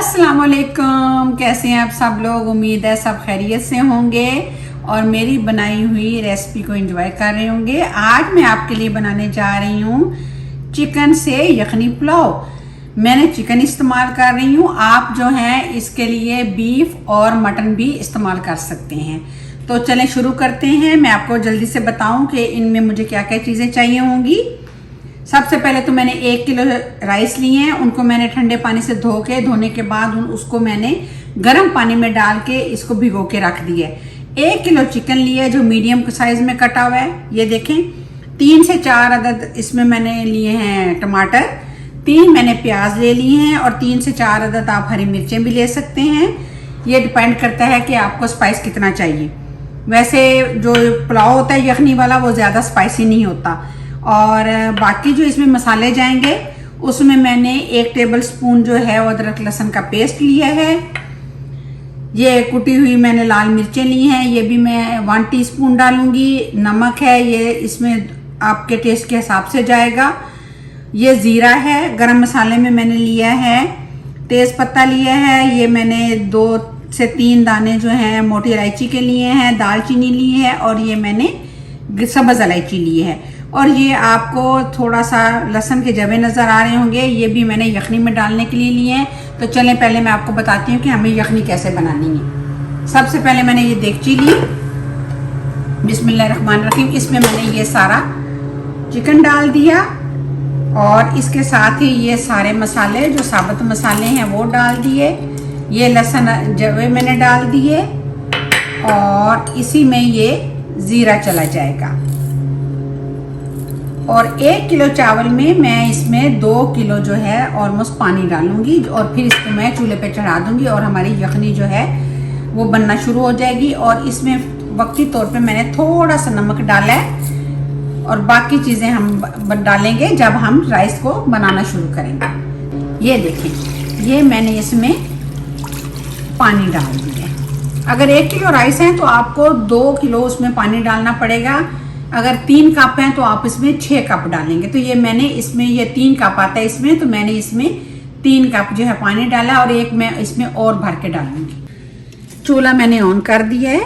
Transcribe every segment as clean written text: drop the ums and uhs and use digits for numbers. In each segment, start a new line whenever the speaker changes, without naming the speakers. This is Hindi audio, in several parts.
अस्सलाम वालेकुम, कैसे हैं आप सब लोग। उम्मीद है सब खैरियत से होंगे और मेरी बनाई हुई रेसिपी को एंजॉय कर रहे होंगे। आज मैं आपके लिए बनाने जा रही हूँ चिकन से यखनी पुलाव। मैंने चिकन इस्तेमाल कर रही हूँ, आप जो हैं इसके लिए बीफ और मटन भी इस्तेमाल कर सकते हैं। तो चलें शुरू करते हैं। मैं आपको जल्दी से बताऊं कि इनमें मुझे क्या क्या चीज़ें चाहिए होंगी। सबसे पहले तो मैंने 1 किलो राइस लिए हैं, उनको मैंने ठंडे पानी से धोने के बाद उसको मैंने गर्म पानी में डाल के इसको भिगो के रख दिया है। 1 किलो चिकन लिया जो मीडियम साइज में कटा हुआ है, ये देखें। 3 से 4 अदद इसमें मैंने लिए हैं टमाटर, 3 मैंने प्याज ले लिए हैं और 3 से 4 अदद आप हरी मिर्चें भी ले सकते हैं। ये डिपेंड करता है कि आपको स्पाइस कितना चाहिए। वैसे जो पुलाव होता है यखनी वाला वो ज़्यादा स्पाइसी नहीं होता। और बाकी जो इसमें मसाले जाएंगे उसमें मैंने 1 टेबल स्पून जो है वो अदरक लहसुन का पेस्ट लिया है। ये कुटी हुई मैंने लाल मिर्चें ली हैं, ये भी मैं 1 टीस्पून डालूंगी। नमक है, ये इसमें आपके टेस्ट के हिसाब से जाएगा। ये ज़ीरा है। गरम मसाले में मैंने लिया है तेज़ पत्ता लिया है, ये मैंने 2 से 3 दाने जो हैं मोटी इलायची के लिए हैं, दालचीनी ली है और ये मैंने सब्ज़ इलायची ली है। और ये आपको थोड़ा सा लहसुन के जवे नज़र आ रहे होंगे, ये भी मैंने यखनी में डालने के लिए लिए हैं। तो चलें पहले मैं आपको बताती हूँ कि हमें यखनी कैसे बनानी है। सबसे पहले मैंने ये देगची ली, बिस्मिल्लाहिर्रहमानिर्रहीम। इसमें मैंने ये सारा चिकन डाल दिया और इसके साथ ही ये सारे मसाले जो साबुत मसाले हैं वो डाल दिए। ये लहसुन जवे मैंने डाल दिए और इसी में ये ज़ीरा चला जाएगा। और 1 किलो चावल में मैं इसमें 2 किलो जो है ऑलमोस्ट पानी डालूंगी और फिर इसको मैं चूल्हे पे चढ़ा दूंगी और हमारी यखनी जो है वो बनना शुरू हो जाएगी। और इसमें वक्ती तौर पे मैंने थोड़ा सा नमक डाला है और बाकी चीज़ें हम डालेंगे जब हम राइस को बनाना शुरू करेंगे। ये देखें, ये मैंने इसमें पानी डाल दिया है। अगर 1 किलो राइस है तो आपको 2 किलो उसमें पानी डालना पड़ेगा। अगर 3 कप हैं तो आप इसमें 6 कप डालेंगे। तो ये मैंने इसमें ये 3 कप आता है इसमें, तो मैंने इसमें 3 कप जो है पानी डाला और 1 मैं इसमें और भर के डालूंगी। चूल्हा मैंने ऑन कर दिया है,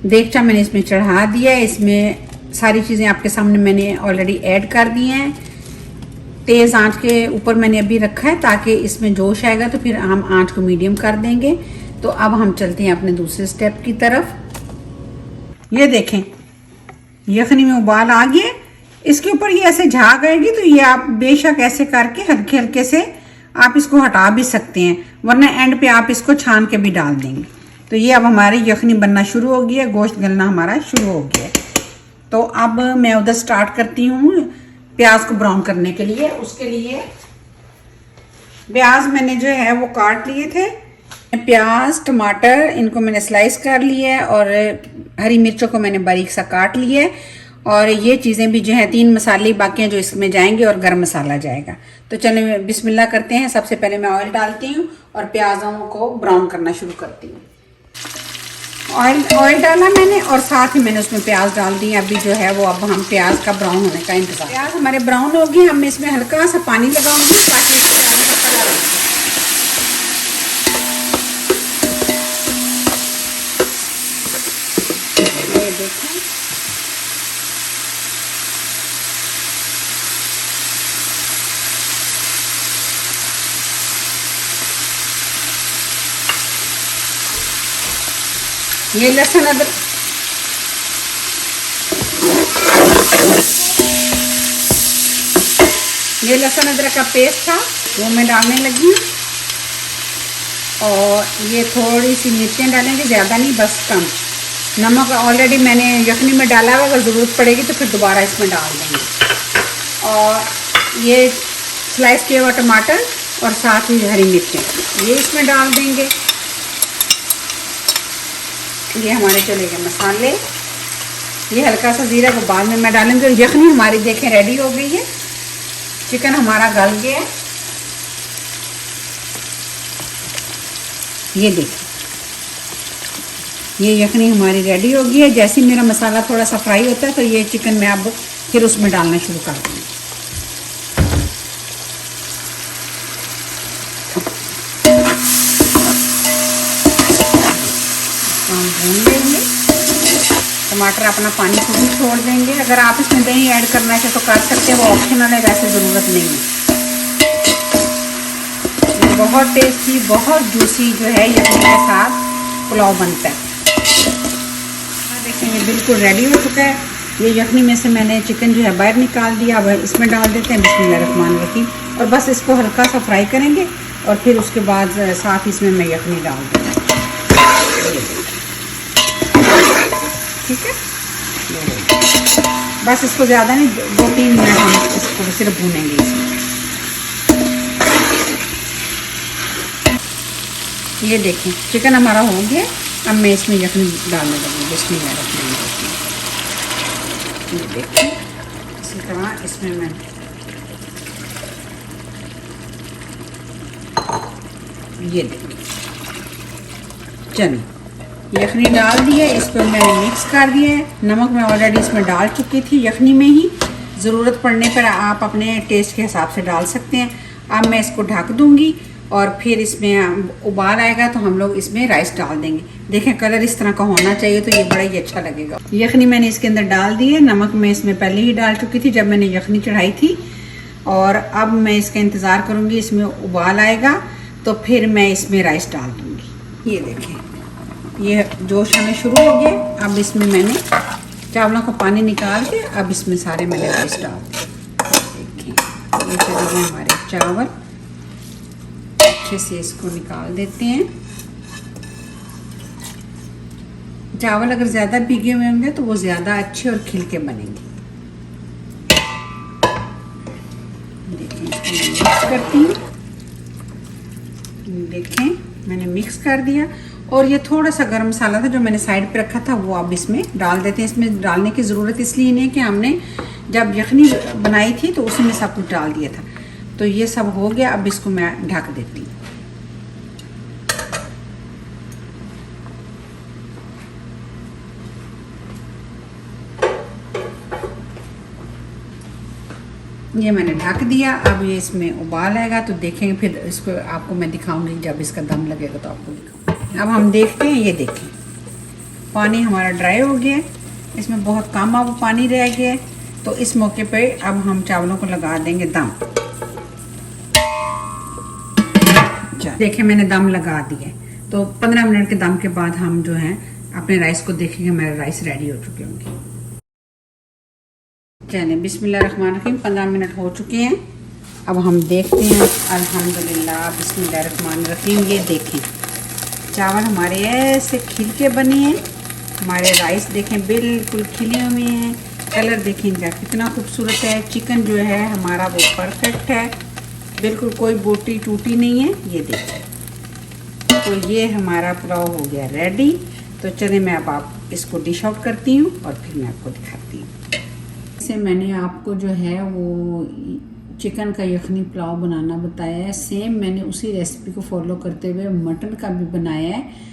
देगचा मैंने इसमें चढ़ा दिया है। इसमें सारी चीज़ें आपके सामने मैंने ऑलरेडी ऐड कर दी हैं। तेज़ आंच के ऊपर मैंने अभी रखा है ताकि इसमें जोश आएगा तो फिर हम आंच को मीडियम कर देंगे। तो अब हम चलते हैं अपने दूसरे स्टेप की तरफ। ये देखें, यखनी में उबाल आ गया। इसके ऊपर ये ऐसे झाग आएगी तो ये आप बेशक ऐसे करके हल्के हल्के से आप इसको हटा भी सकते हैं, वरना एंड पे आप इसको छान के भी डाल देंगे। तो ये अब हमारी यखनी बनना शुरू हो गई है, गोश्त गलना हमारा शुरू हो गया है। तो अब मैं उधर स्टार्ट करती हूँ प्याज को ब्राउन करने के लिए। उसके लिए प्याज मैंने जो है वो काट लिए थे। प्याज टमाटर इनको मैंने स्लाइस कर लिया है और हरी मिर्चों को मैंने बारीक सा काट लिया है। और ये चीज़ें भी जो है 3 मसाले बाकी हैं जो इसमें जाएंगे और गरम मसाला जाएगा। तो चलिए बिस्मिल्लाह करते हैं। सबसे पहले मैं ऑयल डालती हूँ और प्याज़ों को ब्राउन करना शुरू करती हूँ। ऑयल डाला मैंने और साथ ही मैंने उसमें प्याज डाल दी। अभी जो है वो अब हम प्याज का ब्राउन होने का इंतजार। प्याज हमारे ब्राउन हो गए, हम इसमें हल्का सा पानी लगाऊंगी ताकि इसका कलर आ जाए। ये देखें, ये लहसुन अदरक का पेस्ट था वो मैं डालने लगी हूँ। और ये थोड़ी सी मिर्चें डालेंगे, ज़्यादा नहीं, बस कम। नमक ऑलरेडी मैंने यखनी में डाला हुआ, अगर ज़रूरत पड़ेगी तो फिर दोबारा इसमें डाल देंगे। और ये स्लाइस किया हुआ टमाटर और साथ ही हरी मिर्चें ये इसमें डाल देंगे। ये हमारे चले गए मसाले। ये हल्का सा ज़ीरा को बाद में मैं डालूंगी। यखनी हमारी देखें रेडी हो गई है, चिकन हमारा गल गया है। ये देखिए, ये यखनी हमारी रेडी हो गई है। जैसे ही मेरा मसाला थोड़ा सा फ्राई होता है तो ये चिकन मैं अब फिर उसमें डालना शुरू कर दूँगी। टमाटर अपना पानी खुद ही छोड़ देंगे। अगर आप इसमें दही ऐड करना चाहे तो कर सकते हैं, वो ऑप्शनल है, वैसे ज़रूरत नहीं है। बहुत टेस्टी, बहुत जूसी जो है यखनी के साथ पुलाव बनता है। देखिए ये बिल्कुल रेडी हो चुका है। ये यखनी में से मैंने चिकन जो है बाहर निकाल दिया। अब इसमें डाल देते हैं बिस्मिल्लाहिर्रहमानिर्रहीम, और बस इसको हल्का सा फ्राई करेंगे और फिर उसके बाद साथ इसमें मैं यखनी डाल दूँगी। ठीक है, बस इसको ज़्यादा नहीं, 2-3 मिनट हम इसको सिर्फ भूनेंगे इसमें। ये देखें चिकन हमारा हो गया। अब मैं इसमें यखनी डालने लगूँगी बिस्मिल्लाहिर्रहमानिर्रहीम। ये देखें इसी तरह इसमें मैं ये देखें, चलिए यखनी डाल दी है, इस पर मैंने मिक्स कर दिया है। नमक मैं ऑलरेडी इसमें डाल चुकी थी यखनी में ही, ज़रूरत पड़ने पर आप अपने टेस्ट के हिसाब से डाल सकते हैं। अब मैं इसको ढक दूँगी और फिर इसमें उबाल आएगा तो हम लोग इसमें राइस डाल देंगे। देखें कलर इस तरह का होना चाहिए तो ये बड़ा ही अच्छा लगेगा। यखनी मैंने इसके अंदर डाल दी है। नमक मैं इसमें पहले ही डाल चुकी थी जब मैंने यखनी चढ़ाई थी, और अब मैं इसका इंतज़ार करूँगी। इसमें उबाल आएगा तो फिर मैं इसमें राइस डाल दूँगी। ये देखें ये जोश आना शुरू हो गया। अब इसमें मैंने चावलों का पानी निकाल के अब इसमें सारे मैंने राइस डाल दिए। देखिए ये चले गए हमारे चावल, अच्छे से इसको निकाल देते हैं। चावल अगर ज़्यादा भीगे हुए होंगे तो वो ज़्यादा अच्छे और खिल के बनेंगे। देखिए इसको मैं मिक्स करती हूँ। देखें मैंने मिक्स कर दिया, और ये थोड़ा सा गरम मसाला था जो मैंने साइड पे रखा था वो अब इसमें डाल देते हैं। इसमें डालने की ज़रूरत इसलिए नहीं कि हमने जब यखनी बनाई थी तो उसमें सब कुछ डाल दिया था। तो ये सब हो गया, अब इसको मैं ढक देती हूँ। ये मैंने ढक दिया। अब ये इसमें उबाल आएगा तो देखेंगे, फिर इसको आपको मैं दिखाऊंगी जब इसका दम लगेगा तो आपको दिखाऊंगी। अब हम देखते हैं, ये देखें पानी हमारा ड्राई हो गया, इसमें बहुत कम अब पानी रह गया। तो इस मौके पे अब हम चावलों को लगा देंगे दम। देखें मैंने दम लगा दिए, तो 15 मिनट के दम के बाद हम जो है अपने राइस को देखेंगे। मेरे राइस रेडी हो चुके होंगे। चलिए बिस्मिल्लाहिर्रहमानिर्रहीम, 15 मिनट हो चुके हैं। अब हम देखते हैं। अल्हम्दुलिल्लाह बिस्मिल्लाहिर्रहमानिर्रहीम। ये देखें चावल हमारे ऐसे खिल के बने हैं। हमारे राइस देखें बिल्कुल खिले हुए हैं। कलर देखें इनका कितना खूबसूरत है। चिकन जो है हमारा वो परफेक्ट है, बिल्कुल कोई बोटी टूटी नहीं है। ये देखें, तो ये हमारा पुलाव हो गया रेडी। तो चलिए मैं अब आप इसको डिश आउट करती हूँ और फिर मैं आपको दिखाती हूँ। इससे मैंने आपको जो है वो चिकन का यखनी पुलाव बनाना बताया है। सेम मैंने उसी रेसिपी को फॉलो करते हुए मटन का भी बनाया है।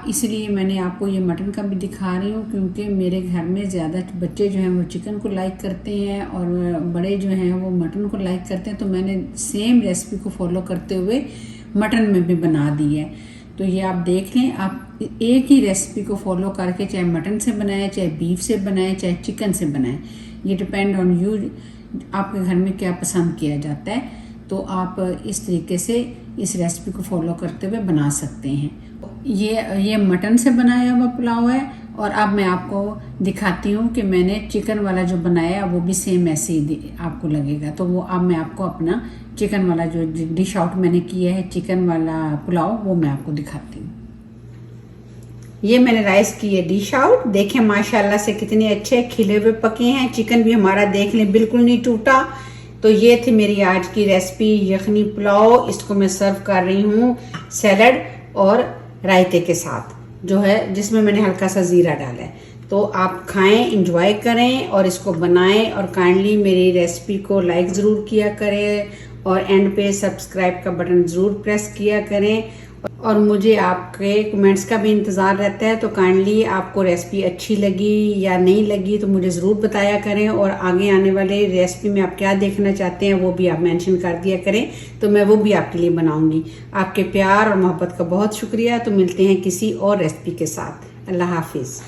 इसलिए मैंने आपको ये मटन का भी दिखा रही हूँ, क्योंकि मेरे घर में ज़्यादा बच्चे जो हैं वो चिकन को लाइक करते हैं और बड़े जो हैं वो मटन को लाइक करते हैं। तो मैंने सेम रेसिपी को फॉलो करते हुए मटन में भी बना दी है। तो ये आप देख लें, आप एक ही रेसिपी को फॉलो करके चाहे मटन से बनाएं, चाहे बीफ से बनाएं, चाहे चिकन से बनाएं, ये डिपेंड ऑन यू, आपके घर में क्या पसंद किया जाता है। तो आप इस तरीके से इस रेसिपी को फॉलो करते हुए बना सकते हैं। ये मटन से बनाया हुआ पुलाव है। और अब मैं आपको दिखाती हूँ कि मैंने चिकन वाला जो बनाया वो भी सेम ऐसे ही आपको लगेगा। तो वो अब मैं आपको अपना चिकन वाला जो डिश आउट मैंने किया है चिकन वाला पुलाव, वो मैं आपको दिखाती हूँ। ये मैंने राइस की है डिश आउट। देखें माशाल्लाह से कितने अच्छे खिले हुए पके हैं। चिकन भी हमारा देख लें बिल्कुल नहीं टूटा। तो ये थी मेरी आज की रेसिपी यखनी पुलाव। इसको मैं सर्व कर रही हूँ सैलड और रायते के साथ, जो है जिसमें मैंने हल्का सा ज़ीरा डाला है। तो आप खाएं, इंजॉय करें और इसको बनाएं। और काइंडली मेरी रेसिपी को लाइक ज़रूर किया करें और एंड पे सब्सक्राइब का बटन ज़रूर प्रेस किया करें। और मुझे आपके कमेंट्स का भी इंतज़ार रहता है। तो काइंडली आपको रेसिपी अच्छी लगी या नहीं लगी तो मुझे ज़रूर बताया करें। और आगे आने वाले रेसिपी में आप क्या देखना चाहते हैं वो भी आप मेंशन कर दिया करें, तो मैं वो भी आपके लिए बनाऊंगी। आपके प्यार और मोहब्बत का बहुत शुक्रिया। तो मिलते हैं किसी और रेसिपी के साथ। अल्लाह हाफिज़।